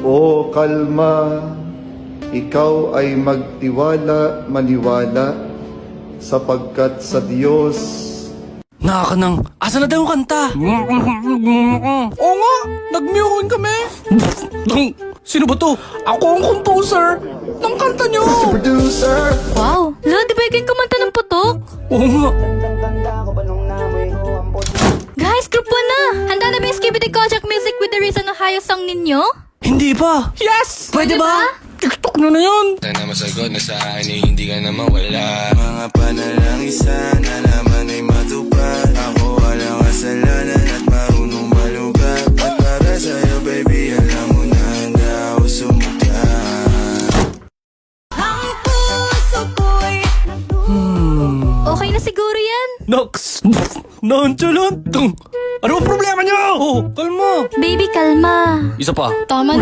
O kalma, ikaw ay magtiwala, maniwala, sapagkat sa Diyos. Naka nang, asa na daw yung kanta? Oo nga, nag-mewing kami. Sino ba to? Ako ang composer ng kanta nyo. Producer! Wow! La, di ba ikaw kumanta ng putok? Oo nga. Guys, group 1 na! Handa na ba yung Skibidi Kojak Music with the Reason na Hayo song ninyo? Hindi pa. Yes! Pwede ba? TikTok na yun. Sana masagot na sa akin ay hindi ka na mawala. Mga panalangin sana naman ay matupad. Ako walang kasalanan at marunong malugat. At para sa'yo baby alam mo na handa ako sumukat. Ang puso ko'y Okay na siguro yan. Nox! Nonchalant! Ano ang problema niyo? Oh, kalma. Baby, kalma. Isa pa. Tama na